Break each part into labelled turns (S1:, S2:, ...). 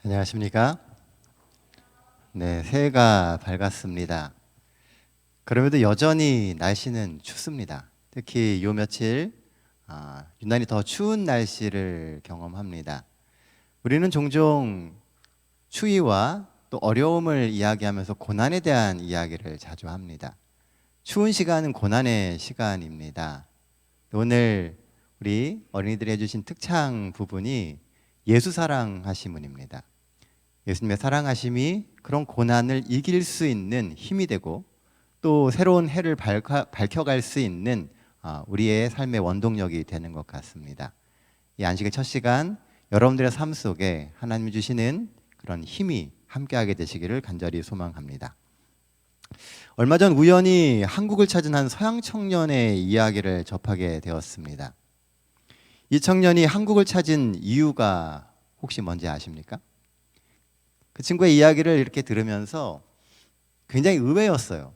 S1: 안녕하십니까? 네, 새해가 밝았습니다. 그럼에도 여전히 날씨는 춥습니다. 특히 요 며칠 유난히 더 추운 날씨를 경험합니다. 우리는 종종 추위와 또 어려움을 이야기하면서 고난에 대한 이야기를 자주 합니다. 추운 시간은 고난의 시간입니다. 오늘 우리 어린이들이 해주신 특창 부분이 예수 사랑하심은입니다. 예수님의 사랑하심이 그런 고난을 이길 수 있는 힘이 되고 또 새로운 해를 밝혀갈 수 있는 우리의 삶의 원동력이 되는 것 같습니다. 이 안식의 첫 시간 여러분들의 삶 속에 하나님이 주시는 그런 힘이 함께하게 되시기를 간절히 소망합니다. 얼마 전 우연히 한국을 찾은 한 서양 청년의 이야기를 접하게 되었습니다. 이 청년이 한국을 찾은 이유가 혹시 뭔지 아십니까? 그 친구의 이야기를 이렇게 들으면서 굉장히 의외였어요.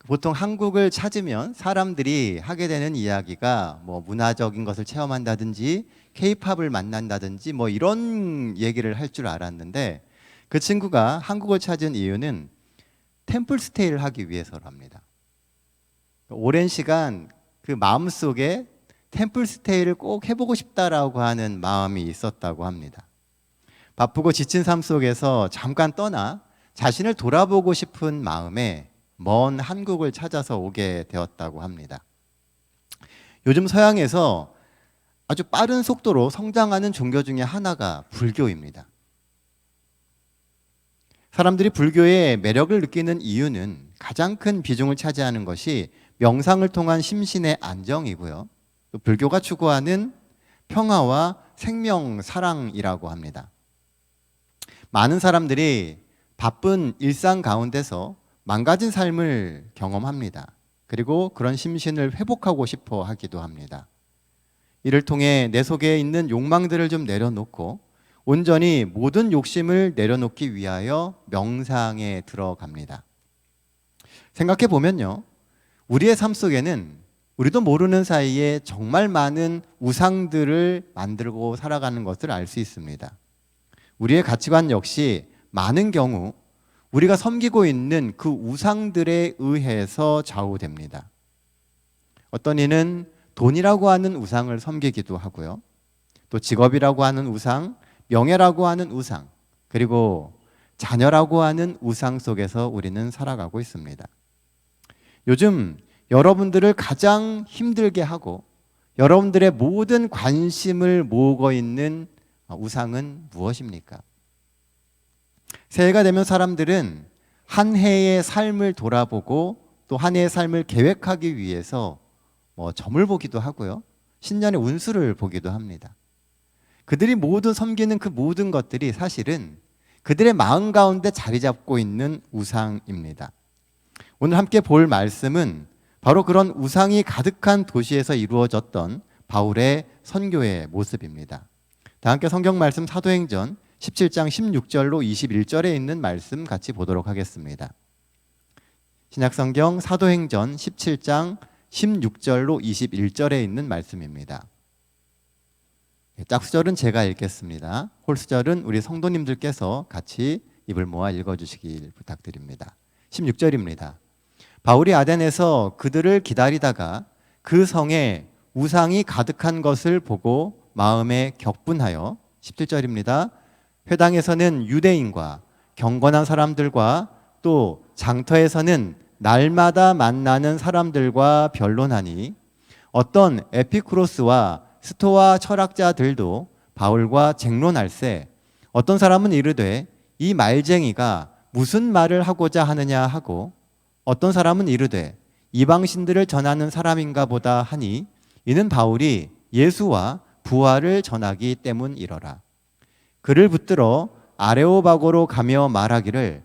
S1: 보통 한국을 찾으면 사람들이 하게 되는 이야기가 뭐 문화적인 것을 체험한다든지 K-팝을 만난다든지 뭐 이런 얘기를 할 줄 알았는데 그 친구가 한국을 찾은 이유는 템플 스테이를 하기 위해서랍니다. 오랜 시간 그 마음속에 템플 스테이를 꼭 해보고 싶다라고 하는 마음이 있었다고 합니다. 바쁘고 지친 삶 속에서 잠깐 떠나 자신을 돌아보고 싶은 마음에 먼 한국을 찾아서 오게 되었다고 합니다. 요즘 서양에서 아주 빠른 속도로 성장하는 종교 중에 하나가 불교입니다. 사람들이 불교의 매력을 느끼는 이유는 가장 큰 비중을 차지하는 것이 명상을 통한 심신의 안정이고요. 또 불교가 추구하는 평화와 생명 사랑이라고 합니다. 많은 사람들이 바쁜 일상 가운데서 망가진 삶을 경험합니다. 그리고 그런 심신을 회복하고 싶어 하기도 합니다. 이를 통해 내 속에 있는 욕망들을 좀 내려놓고 온전히 모든 욕심을 내려놓기 위하여 명상에 들어갑니다. 생각해 보면요, 우리의 삶 속에는 우리도 모르는 사이에 정말 많은 우상들을 만들고 살아가는 것을 알 수 있습니다. 우리의 가치관 역시 많은 경우 우리가 섬기고 있는 그 우상들에 의해서 좌우됩니다. 어떤 이는 돈이라고 하는 우상을 섬기기도 하고요. 또 직업이라고 하는 우상, 명예라고 하는 우상, 그리고 자녀라고 하는 우상 속에서 우리는 살아가고 있습니다. 요즘 여러분들을 가장 힘들게 하고 여러분들의 모든 관심을 모으고 있는 우상은 무엇입니까? 새해가 되면 사람들은 한 해의 삶을 돌아보고 또 한 해의 삶을 계획하기 위해서 점을 보기도 하고요. 신년의 운수를 보기도 합니다. 그들이 모두 섬기는 그 모든 것들이 사실은 그들의 마음 가운데 자리 잡고 있는 우상입니다. 오늘 함께 볼 말씀은 바로 그런 우상이 가득한 도시에서 이루어졌던 바울의 선교의 모습입니다. 다 함께 성경 말씀 사도행전 17장 16절로 21절에 있는 말씀 같이 보도록 하겠습니다. 신약성경 사도행전 17장 16절로 21절에 있는 말씀입니다. 짝수절은 제가 읽겠습니다. 홀수절은 우리 성도님들께서 같이 입을 모아 읽어주시길 부탁드립니다. 16절입니다. 바울이 아덴에서 그들을 기다리다가 그 성에 우상이 가득한 것을 보고 마음에 격분하여 17절입니다. 회당에서는 유대인과 경건한 사람들과 또 장터에서는 날마다 만나는 사람들과 변론하니 어떤 에피쿠로스와 스토아 철학자들도 바울과 쟁론할세 어떤 사람은 이르되 이 말쟁이가 무슨 말을 하고자 하느냐 하고 어떤 사람은 이르되 이방신들을 전하는 사람인가 보다 하니 이는 바울이 예수와 부활을 전하기 때문이러라. 그를 붙들어 아레오바고로 가며 말하기를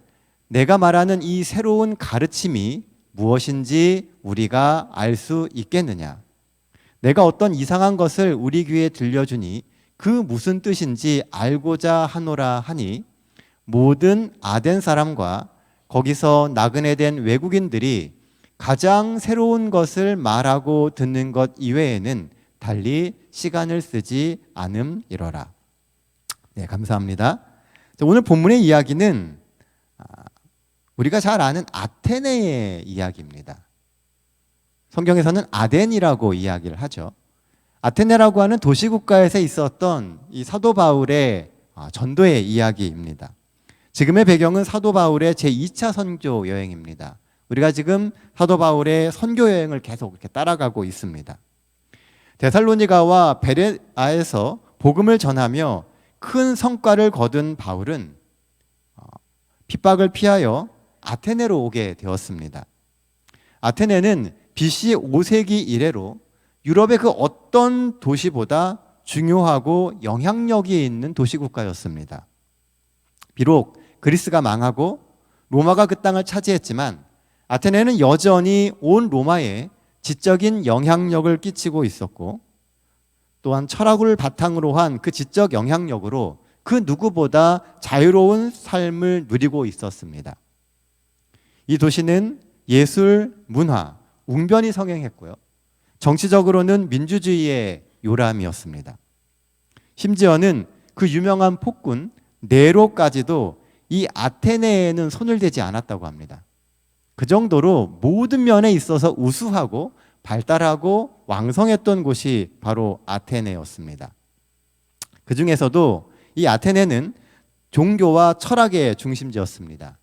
S1: 내가 말하는 이 새로운 가르침이 무엇인지 우리가 알 수 있겠느냐. 내가 어떤 이상한 것을 우리 귀에 들려주니 그 무슨 뜻인지 알고자 하노라 하니 모든 아덴 사람과 거기서 나그네 된 외국인들이 가장 새로운 것을 말하고 듣는 것 이외에는 달리 시간을 쓰지 않음이러라. 네, 감사합니다. 오늘 본문의 이야기는 우리가 잘 아는 아테네의 이야기입니다. 성경에서는 아덴이라고 이야기를 하죠. 아테네라고 하는 도시국가에서 있었던 이 사도 바울의 전도의 이야기입니다. 지금의 배경은 사도 바울의 제2차 선교 여행입니다. 우리가 지금 사도 바울의 선교 여행을 계속 이렇게 따라가고 있습니다. 데살로니가와 베레아에서 복음을 전하며 큰 성과를 거둔 바울은 핍박을 피하여 아테네로 오게 되었습니다. 아테네는 BC 5세기 이래로 유럽의 그 어떤 도시보다 중요하고 영향력이 있는 도시국가였습니다. 비록 그리스가 망하고 로마가 그 땅을 차지했지만 아테네는 여전히 온 로마에 지적인 영향력을 끼치고 있었고, 또한 철학을 바탕으로 한 그 지적 영향력으로 그 누구보다 자유로운 삶을 누리고 있었습니다. 이 도시는 예술, 문화, 웅변이 성행했고요. 정치적으로는 민주주의의 요람이었습니다. 심지어는 그 유명한 폭군 네로까지도 이 아테네에는 손을 대지 않았다고 합니다. 그 정도로 모든 면에 있어서 우수하고 발달하고 왕성했던 곳이 바로 아테네였습니다. 그 중에서도 이 아테네는 종교와 철학의 중심지였습니다.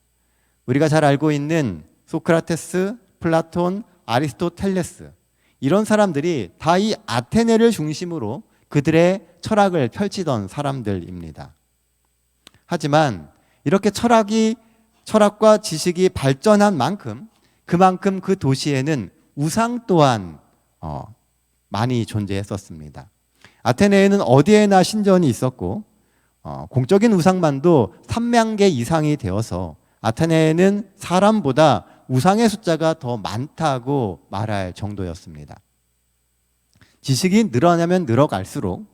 S1: 우리가 잘 알고 있는 소크라테스, 플라톤, 아리스토텔레스, 이런 사람들이 다 이 아테네를 중심으로 그들의 철학을 펼치던 사람들입니다. 하지만 이렇게 철학과 지식이 발전한 만큼 그만큼 그 도시에는 우상 또한 많이 존재했었습니다. 아테네에는 어디에나 신전이 있었고 공적인 우상만도 3만 개 이상이 되어서 아테네에는 사람보다 우상의 숫자가 더 많다고 말할 정도였습니다. 지식이 늘어나면 늘어갈수록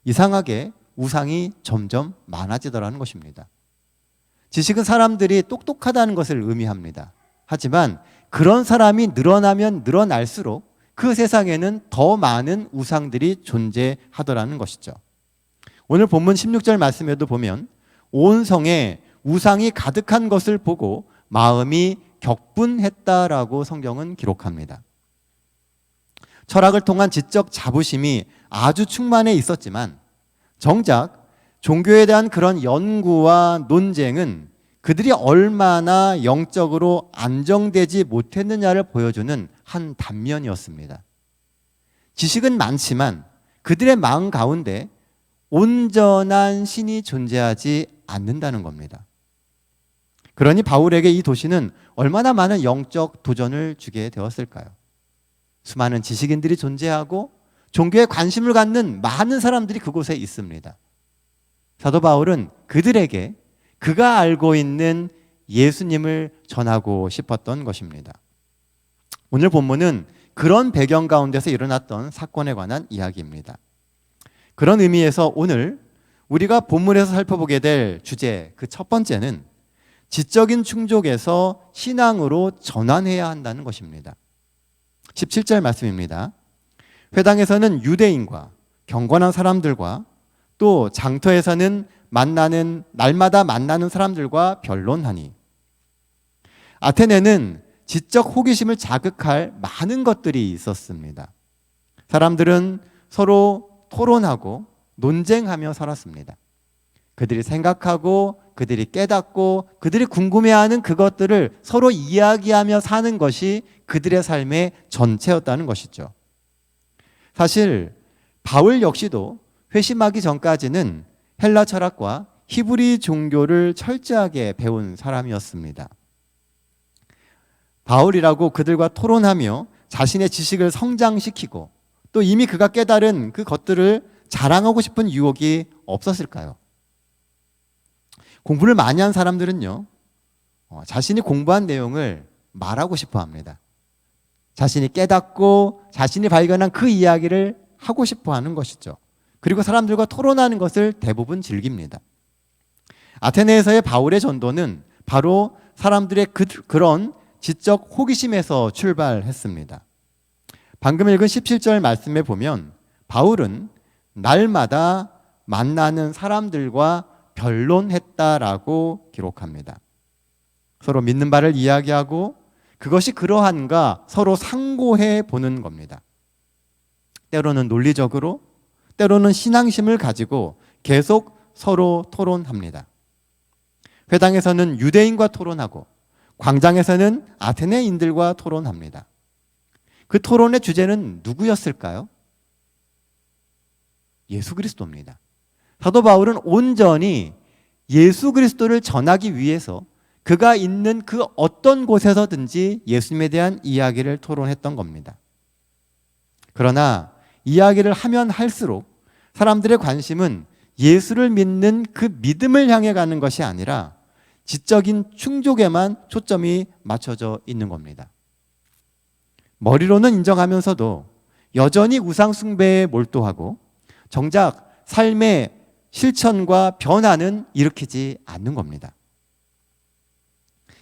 S1: 이상하게 우상이 점점 많아지더라는 것입니다. 지식은 사람들이 똑똑하다는 것을 의미합니다. 하지만 그런 사람이 늘어나면 늘어날수록 그 세상에는 더 많은 우상들이 존재하더라는 것이죠. 오늘 본문 16절 말씀에도 보면 온 성에 우상이 가득한 것을 보고 마음이 격분했다라고 성경은 기록합니다. 철학을 통한 지적 자부심이 아주 충만해 있었지만 정작 종교에 대한 그런 연구와 논쟁은 그들이 얼마나 영적으로 안정되지 못했느냐를 보여주는 한 단면이었습니다. 지식은 많지만 그들의 마음 가운데 온전한 신이 존재하지 않는다는 겁니다. 그러니 바울에게 이 도시는 얼마나 많은 영적 도전을 주게 되었을까요? 수많은 지식인들이 존재하고 종교에 관심을 갖는 많은 사람들이 그곳에 있습니다. 사도 바울은 그들에게 그가 알고 있는 예수님을 전하고 싶었던 것입니다. 오늘 본문은 그런 배경 가운데서 일어났던 사건에 관한 이야기입니다. 그런 의미에서 오늘 우리가 본문에서 살펴보게 될 주제, 그 첫 번째는 지적인 충족에서 신앙으로 전환해야 한다는 것입니다. 17절 말씀입니다. 회당에서는 유대인과 경건한 사람들과 또 장터에서는 날마다 만나는 사람들과 변론하니. 아테네는 지적 호기심을 자극할 많은 것들이 있었습니다. 사람들은 서로 토론하고 논쟁하며 살았습니다. 그들이 생각하고 그들이 깨닫고 그들이 궁금해하는 그것들을 서로 이야기하며 사는 것이 그들의 삶의 전체였다는 것이죠. 사실 바울 역시도 회심하기 전까지는 헬라 철학과 히브리 종교를 철저하게 배운 사람이었습니다. 바울이라고 그들과 토론하며 자신의 지식을 성장시키고 또 이미 그가 깨달은 그 것들을 자랑하고 싶은 유혹이 없었을까요? 공부를 많이 한 사람들은요, 자신이 공부한 내용을 말하고 싶어 합니다. 자신이 깨닫고 자신이 발견한 그 이야기를 하고 싶어 하는 것이죠. 그리고 사람들과 토론하는 것을 대부분 즐깁니다. 아테네에서의 바울의 전도는 바로 사람들의 그런 지적 호기심에서 출발했습니다. 방금 읽은 17절 말씀에 보면 바울은 날마다 만나는 사람들과 변론했다라고 기록합니다. 서로 믿는 바를 이야기하고 그것이 그러한가 서로 상고해 보는 겁니다. 때로는 논리적으로, 때로는 신앙심을 가지고 계속 서로 토론합니다. 회당에서는 유대인과 토론하고 광장에서는 아테네인들과 토론합니다. 그 토론의 주제는 누구였을까요? 예수 그리스도입니다. 사도 바울은 온전히 예수 그리스도를 전하기 위해서 그가 있는 그 어떤 곳에서든지 예수님에 대한 이야기를 토론했던 겁니다. 그러나 이야기를 하면 할수록 사람들의 관심은 예수를 믿는 그 믿음을 향해 가는 것이 아니라 지적인 충족에만 초점이 맞춰져 있는 겁니다. 머리로는 인정하면서도 여전히 우상 숭배에 몰두하고 정작 삶의 실천과 변화는 일으키지 않는 겁니다.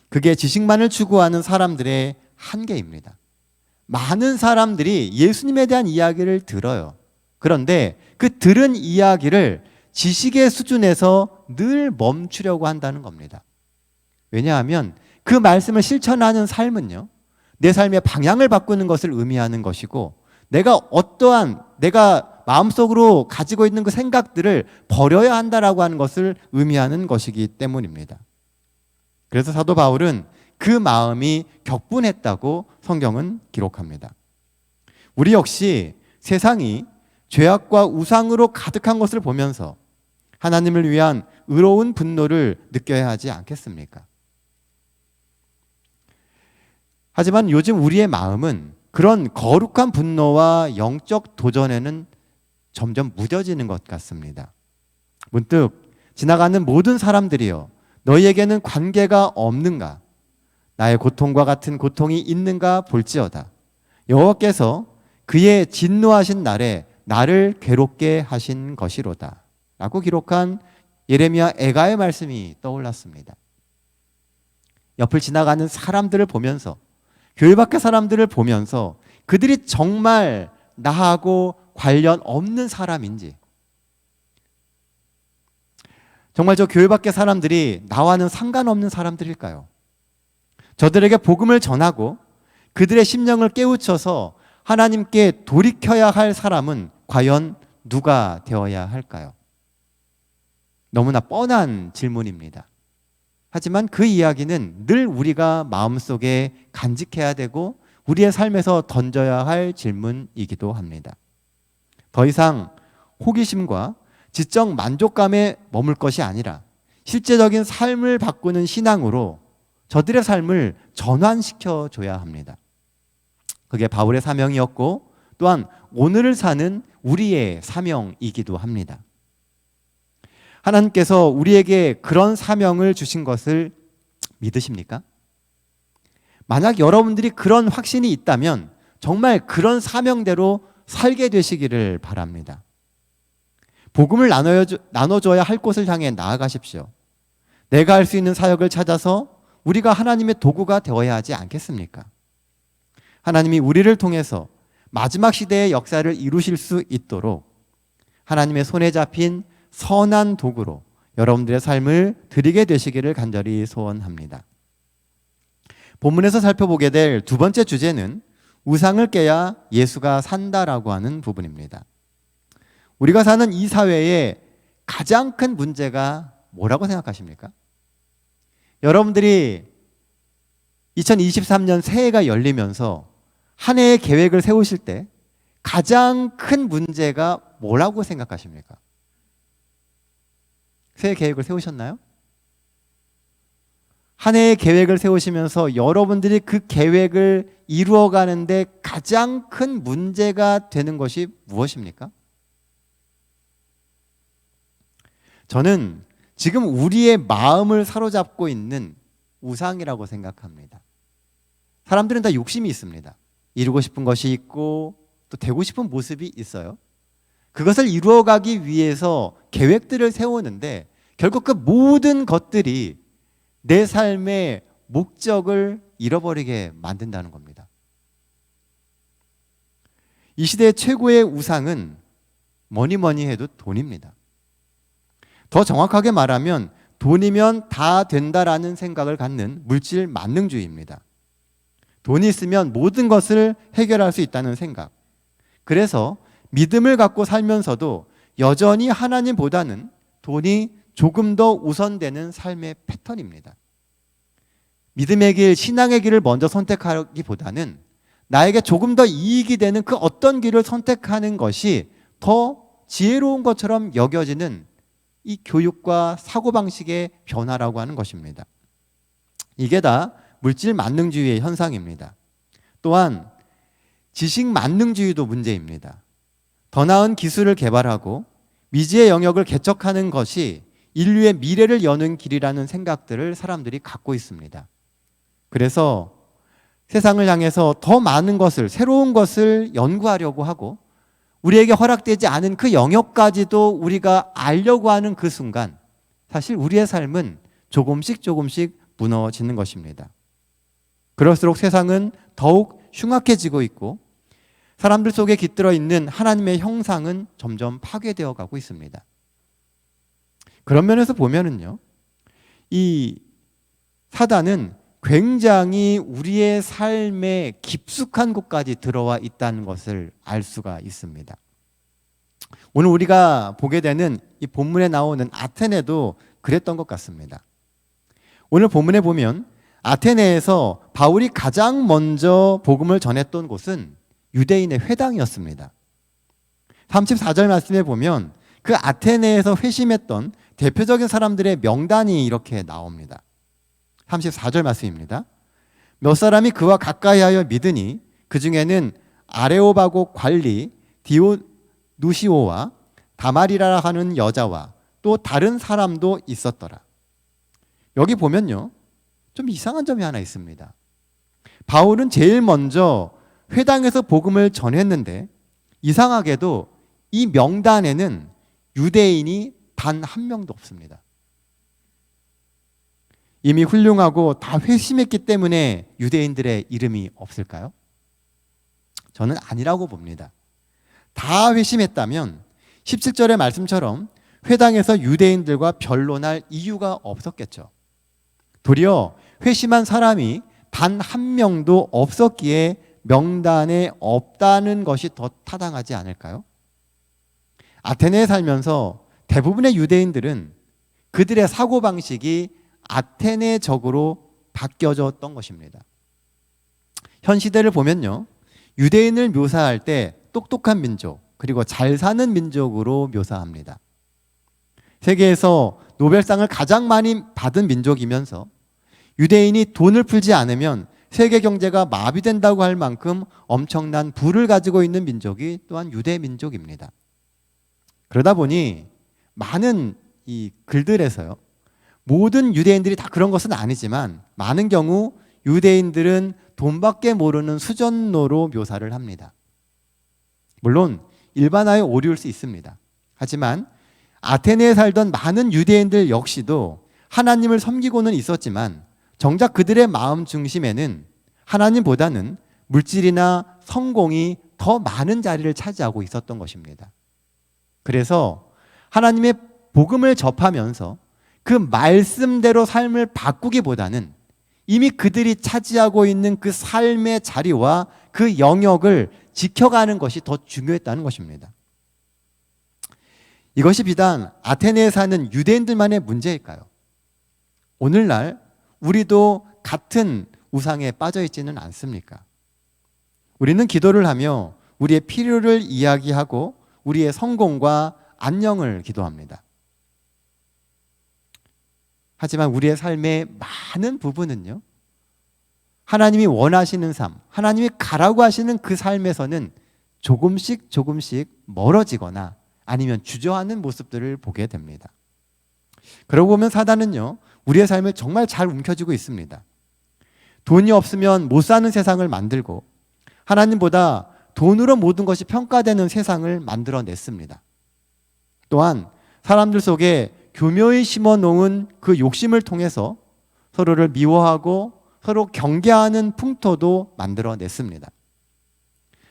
S1: 그게 지식만을 추구하는 사람들의 한계입니다. 많은 사람들이 예수님에 대한 이야기를 들어요. 그런데 그 들은 이야기를 지식의 수준에서 늘 멈추려고 한다는 겁니다. 왜냐하면 그 말씀을 실천하는 삶은요, 내 삶의 방향을 바꾸는 것을 의미하는 것이고 내가 마음속으로 가지고 있는 그 생각들을 버려야 한다라고 하는 것을 의미하는 것이기 때문입니다. 그래서 사도 바울은 그 마음이 격분했다고 성경은 기록합니다. 우리 역시 세상이 죄악과 우상으로 가득한 것을 보면서 하나님을 위한 의로운 분노를 느껴야 하지 않겠습니까? 하지만 요즘 우리의 마음은 그런 거룩한 분노와 영적 도전에는 점점 무뎌지는 것 같습니다. 문득 지나가는 모든 사람들이요, 너희에게는 관계가 없는가? 나의 고통과 같은 고통이 있는가 볼지어다. 여호와께서 그의 진노하신 날에 나를 괴롭게 하신 것이로다 라고 기록한 예레미야 애가의 말씀이 떠올랐습니다. 옆을 지나가는 사람들을 보면서, 교회 밖의 사람들을 보면서 그들이 정말 나하고 관련 없는 사람인지, 정말 저 교회 밖의 사람들이 나와는 상관없는 사람들일까요? 저들에게 복음을 전하고 그들의 심령을 깨우쳐서 하나님께 돌이켜야 할 사람은 과연 누가 되어야 할까요? 너무나 뻔한 질문입니다. 하지만 그 이야기는 늘 우리가 마음속에 간직해야 되고 우리의 삶에서 던져야 할 질문이기도 합니다. 더 이상 호기심과 지적 만족감에 머물 것이 아니라 실제적인 삶을 바꾸는 신앙으로 저들의 삶을 전환시켜 줘야 합니다. 그게 바울의 사명이었고 또한 오늘을 사는 우리의 사명이기도 합니다. 하나님께서 우리에게 그런 사명을 주신 것을 믿으십니까? 만약 여러분들이 그런 확신이 있다면 정말 그런 사명대로 살게 되시기를 바랍니다. 복음을 나눠줘야 할 곳을 향해 나아가십시오. 내가 할 수 있는 사역을 찾아서 우리가 하나님의 도구가 되어야 하지 않겠습니까? 하나님이 우리를 통해서 마지막 시대의 역사를 이루실 수 있도록 하나님의 손에 잡힌 선한 도구로 여러분들의 삶을 드리게 되시기를 간절히 소원합니다. 본문에서 살펴보게 될 두 번째 주제는 우상을 깨야 예수가 산다라고 하는 부분입니다. 우리가 사는 이 사회의 가장 큰 문제가 뭐라고 생각하십니까? 여러분들이 2023년 새해가 열리면서 한 해의 계획을 세우실 때 가장 큰 문제가 뭐라고 생각하십니까? 새해 계획을 세우셨나요? 한 해의 계획을 세우시면서 여러분들이 그 계획을 이루어가는데 가장 큰 문제가 되는 것이 무엇입니까? 저는 지금 우리의 마음을 사로잡고 있는 우상이라고 생각합니다. 사람들은 다 욕심이 있습니다. 이루고 싶은 것이 있고 또 되고 싶은 모습이 있어요. 그것을 이루어가기 위해서 계획들을 세우는데 결국 그 모든 것들이 내 삶의 목적을 잃어버리게 만든다는 겁니다. 이 시대의 최고의 우상은 뭐니 해도 돈입니다. 더 정확하게 말하면 돈이면 다 된다라는 생각을 갖는 물질 만능주의입니다. 돈이 있으면 모든 것을 해결할 수 있다는 생각. 그래서 믿음을 갖고 살면서도 여전히 하나님보다는 돈이 조금 더 우선되는 삶의 패턴입니다. 믿음의 길, 신앙의 길을 먼저 선택하기보다는 나에게 조금 더 이익이 되는 그 어떤 길을 선택하는 것이 더 지혜로운 것처럼 여겨지는 이 교육과 사고방식의 변화라고 하는 것입니다. 이게 다 물질 만능주의의 현상입니다. 또한 지식 만능주의도 문제입니다. 더 나은 기술을 개발하고 미지의 영역을 개척하는 것이 인류의 미래를 여는 길이라는 생각들을 사람들이 갖고 있습니다. 그래서 세상을 향해서 더 많은 것을, 새로운 것을 연구하려고 하고 우리에게 허락되지 않은 그 영역까지도 우리가 알려고 하는 그 순간 사실 우리의 삶은 조금씩 무너지는 것입니다. 그럴수록 세상은 더욱 흉악해지고 있고 사람들 속에 깃들어 있는 하나님의 형상은 점점 파괴되어 가고 있습니다. 그런 면에서 보면은요, 이 사단은 굉장히 우리의 삶에 깊숙한 곳까지 들어와 있다는 것을 알 수가 있습니다. 오늘 우리가 보게 되는 이 본문에 나오는 아테네도 그랬던 것 같습니다. 오늘 본문에 보면 아테네에서 바울이 가장 먼저 복음을 전했던 곳은 유대인의 회당이었습니다. 34절 말씀에 보면 그 아테네에서 회심했던 대표적인 사람들의 명단이 이렇게 나옵니다. 34절 말씀입니다. 몇 사람이 그와 가까이하여 믿으니 그 중에는 아레오바고 관리 디오누시오와 다말이라 하는 여자와 또 다른 사람도 있었더라. 여기 보면요, 좀 이상한 점이 하나 있습니다. 바울은 제일 먼저 회당에서 복음을 전했는데 이상하게도 이 명단에는 유대인이 단 한 명도 없습니다. 이미 훌륭하고 다 회심했기 때문에 유대인들의 이름이 없을까요? 저는 아니라고 봅니다. 다 회심했다면 17절의 말씀처럼 회당에서 유대인들과 변론할 이유가 없었겠죠. 도리어 회심한 사람이 단 한 명도 없었기에 명단에 없다는 것이 더 타당하지 않을까요? 아테네에 살면서 대부분의 유대인들은 그들의 사고방식이 아테네적으로 바뀌어졌던 것입니다. 현 시대를 보면요, 유대인을 묘사할 때 똑똑한 민족 그리고 잘 사는 민족으로 묘사합니다. 세계에서 노벨상을 가장 많이 받은 민족이면서 유대인이 돈을 풀지 않으면 세계 경제가 마비된다고 할 만큼 엄청난 부를 가지고 있는 민족이 또한 유대 민족입니다. 그러다 보니 많은 이 글들에서요, 모든 유대인들이 다 그런 것은 아니지만 많은 경우 유대인들은 돈밖에 모르는 수전노로 묘사를 합니다. 물론 일반화의 오류일 수 있습니다. 하지만 아테네에 살던 많은 유대인들 역시도 하나님을 섬기고는 있었지만 정작 그들의 마음 중심에는 하나님보다는 물질이나 성공이 더 많은 자리를 차지하고 있었던 것입니다. 그래서 하나님의 복음을 접하면서 그 말씀대로 삶을 바꾸기보다는 이미 그들이 차지하고 있는 그 삶의 자리와 그 영역을 지켜가는 것이 더 중요했다는 것입니다. 이것이 비단 아테네에 사는 유대인들만의 문제일까요? 오늘날 우리도 같은 우상에 빠져 있지는 않습니까? 우리는 기도를 하며 우리의 필요를 이야기하고 우리의 성공과 안녕을 기도합니다. 하지만 우리의 삶의 많은 부분은요, 하나님이 원하시는 삶, 하나님이 가라고 하시는 그 삶에서는 조금씩 멀어지거나 아니면 주저하는 모습들을 보게 됩니다. 그러고 보면 사단은요, 우리의 삶을 정말 잘 움켜쥐고 있습니다. 돈이 없으면 못 사는 세상을 만들고 하나님보다 돈으로 모든 것이 평가되는 세상을 만들어냈습니다. 또한 사람들 속에 교묘히 심어놓은 그 욕심을 통해서 서로를 미워하고 서로 경계하는 풍토도 만들어냈습니다.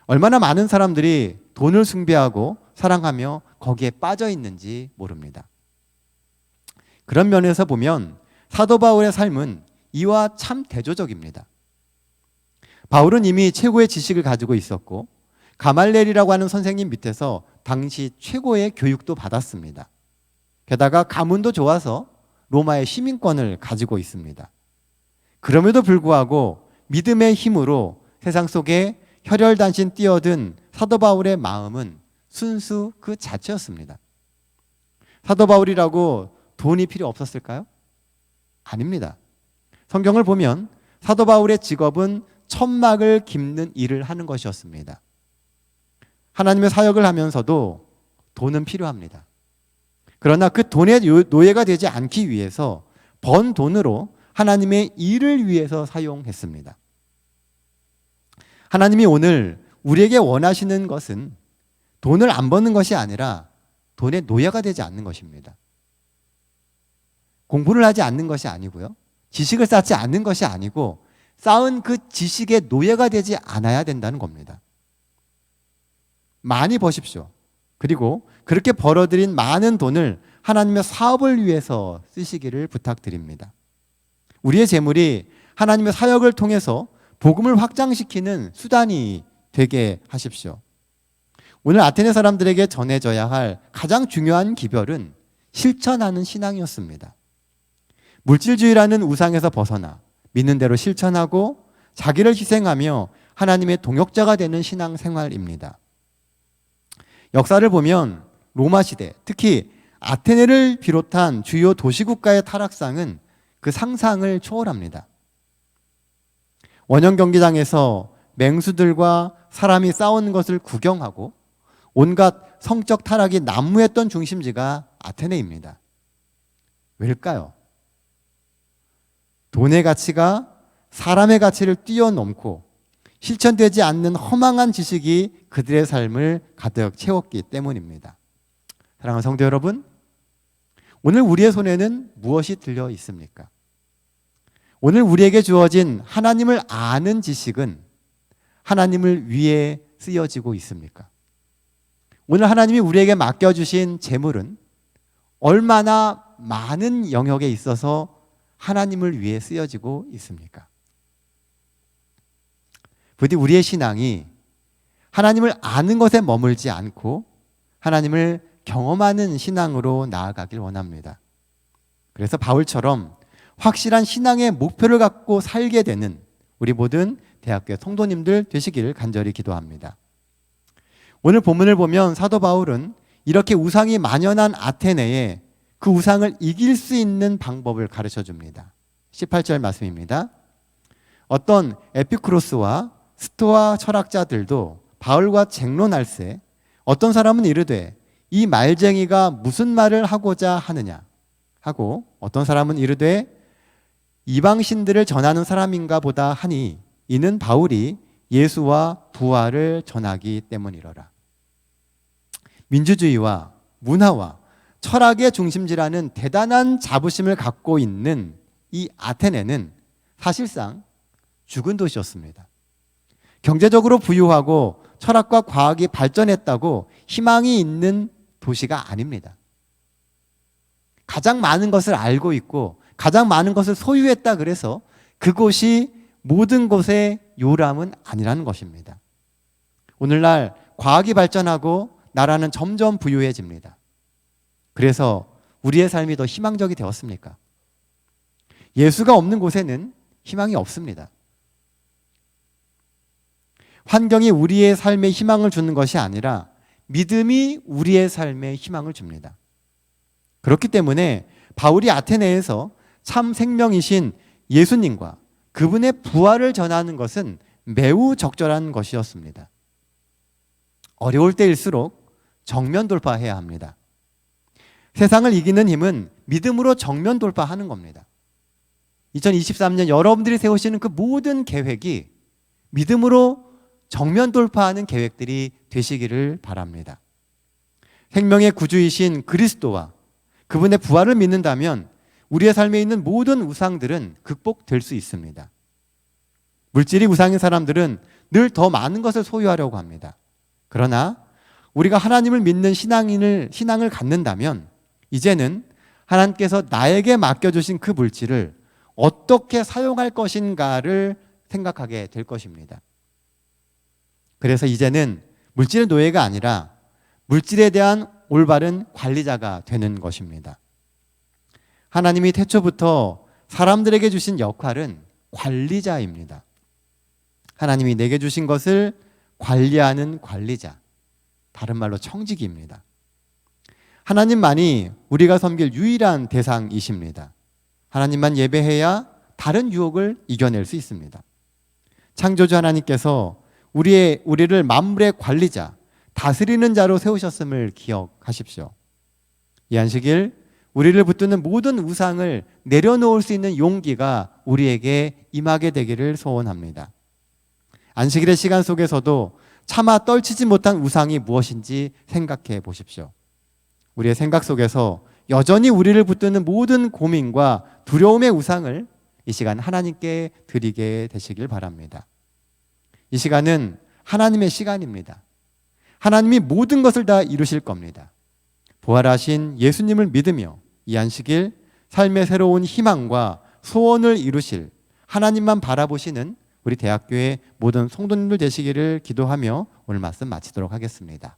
S1: 얼마나 많은 사람들이 돈을 숭배하고 사랑하며 거기에 빠져 있는지 모릅니다. 그런 면에서 보면 사도 바울의 삶은 이와 참 대조적입니다. 바울은 이미 최고의 지식을 가지고 있었고 가말렐이라고 하는 선생님 밑에서 당시 최고의 교육도 받았습니다. 게다가 가문도 좋아서 로마의 시민권을 가지고 있습니다. 그럼에도 불구하고 믿음의 힘으로 세상 속에 혈혈단신 뛰어든 사도 바울의 마음은 순수 그 자체였습니다. 사도 바울이라고 돈이 필요 없었을까요? 아닙니다. 성경을 보면 사도 바울의 직업은 천막을 깁는 일을 하는 것이었습니다. 하나님의 사역을 하면서도 돈은 필요합니다. 그러나 그 돈의 노예가 되지 않기 위해서 번 돈으로 하나님의 일을 위해서 사용했습니다. 하나님이 오늘 우리에게 원하시는 것은 돈을 안 버는 것이 아니라 돈의 노예가 되지 않는 것입니다. 공부를 하지 않는 것이 아니고요. 지식을 쌓지 않는 것이 아니고 쌓은 그 지식의 노예가 되지 않아야 된다는 겁니다. 많이 버십시오. 그리고 그렇게 벌어들인 많은 돈을 하나님의 사업을 위해서 쓰시기를 부탁드립니다. 우리의 재물이 하나님의 사역을 통해서 복음을 확장시키는 수단이 되게 하십시오. 오늘 아테네 사람들에게 전해져야 할 가장 중요한 기별은 실천하는 신앙이었습니다. 물질주의라는 우상에서 벗어나 믿는 대로 실천하고 자기를 희생하며 하나님의 동역자가 되는 신앙 생활입니다. 역사를 보면 로마 시대, 특히 아테네를 비롯한 주요 도시국가의 타락상은 그 상상을 초월합니다. 원형 경기장에서 맹수들과 사람이 싸우는 것을 구경하고 온갖 성적 타락이 난무했던 중심지가 아테네입니다. 왜일까요? 돈의 가치가 사람의 가치를 뛰어넘고 실천되지 않는 허망한 지식이 그들의 삶을 가득 채웠기 때문입니다. 사랑하는 성도 여러분, 오늘 우리의 손에는 무엇이 들려 있습니까? 오늘 우리에게 주어진 하나님을 아는 지식은 하나님을 위해 쓰여지고 있습니까? 오늘 하나님이 우리에게 맡겨주신 재물은 얼마나 많은 영역에 있어서 하나님을 위해 쓰여지고 있습니까? 부디 우리의 신앙이 하나님을 아는 것에 머물지 않고 하나님을 경험하는 신앙으로 나아가길 원합니다. 그래서 바울처럼 확실한 신앙의 목표를 갖고 살게 되는 우리 모든 대학교의 성도님들 되시기를 간절히 기도합니다. 오늘 본문을 보면 사도 바울은 이렇게 우상이 만연한 아테네에 그 우상을 이길 수 있는 방법을 가르쳐 줍니다. 18절 말씀입니다. 어떤 에피쿠로스와 스토아 철학자들도 바울과 쟁론할세 어떤 사람은 이르되 이 말쟁이가 무슨 말을 하고자 하느냐 하고 어떤 사람은 이르되 이방신들을 전하는 사람인가 보다 하니 이는 바울이 예수와 부활을 전하기 때문이로라. 민주주의와 문화와 철학의 중심지라는 대단한 자부심을 갖고 있는 이 아테네는 사실상 죽은 도시였습니다. 경제적으로 부유하고 철학과 과학이 발전했다고 희망이 있는 도시가 아닙니다. 가장 많은 것을 알고 있고 가장 많은 것을 소유했다 그래서 그곳이 모든 곳의 요람은 아니라는 것입니다. 오늘날 과학이 발전하고 나라는 점점 부유해집니다. 그래서 우리의 삶이 더 희망적이 되었습니까? 예수가 없는 곳에는 희망이 없습니다. 환경이 우리의 삶에 희망을 주는 것이 아니라 믿음이 우리의 삶에 희망을 줍니다. 그렇기 때문에 바울이 아테네에서 참 생명이신 예수님과 그분의 부활을 전하는 것은 매우 적절한 것이었습니다. 어려울 때일수록 정면 돌파해야 합니다. 세상을 이기는 힘은 믿음으로 정면 돌파하는 겁니다. 2023년 여러분들이 세우시는 그 모든 계획이 믿음으로 정면 돌파하는 계획들이 되시기를 바랍니다. 생명의 구주이신 그리스도와 그분의 부활을 믿는다면 우리의 삶에 있는 모든 우상들은 극복될 수 있습니다. 물질이 우상인 사람들은 늘 더 많은 것을 소유하려고 합니다. 그러나 우리가 하나님을 믿는 신앙을 갖는다면 이제는 하나님께서 나에게 맡겨주신 그 물질을 어떻게 사용할 것인가를 생각하게 될 것입니다. 그래서 이제는 물질의 노예가 아니라 물질에 대한 올바른 관리자가 되는 것입니다. 하나님이 태초부터 사람들에게 주신 역할은 관리자입니다. 하나님이 내게 주신 것을 관리하는 관리자, 다른 말로 청지기입니다. 하나님만이 우리가 섬길 유일한 대상이십니다. 하나님만 예배해야 다른 유혹을 이겨낼 수 있습니다. 창조주 하나님께서 우리를 만물의 관리자, 다스리는 자로 세우셨음을 기억하십시오. 이 안식일 우리를 붙드는 모든 우상을 내려놓을 수 있는 용기가 우리에게 임하게 되기를 소원합니다. 안식일의 시간 속에서도 차마 떨치지 못한 우상이 무엇인지 생각해 보십시오. 우리의 생각 속에서 여전히 우리를 붙드는 모든 고민과 두려움의 우상을 이 시간 하나님께 드리게 되시길 바랍니다. 이 시간은 하나님의 시간입니다. 하나님이 모든 것을 다 이루실 겁니다. 부활하신 예수님을 믿으며 이 안식일 삶의 새로운 희망과 소원을 이루실 하나님만 바라보시는 우리 대학교의 모든 성도님들 되시기를 기도하며 오늘 말씀 마치도록 하겠습니다.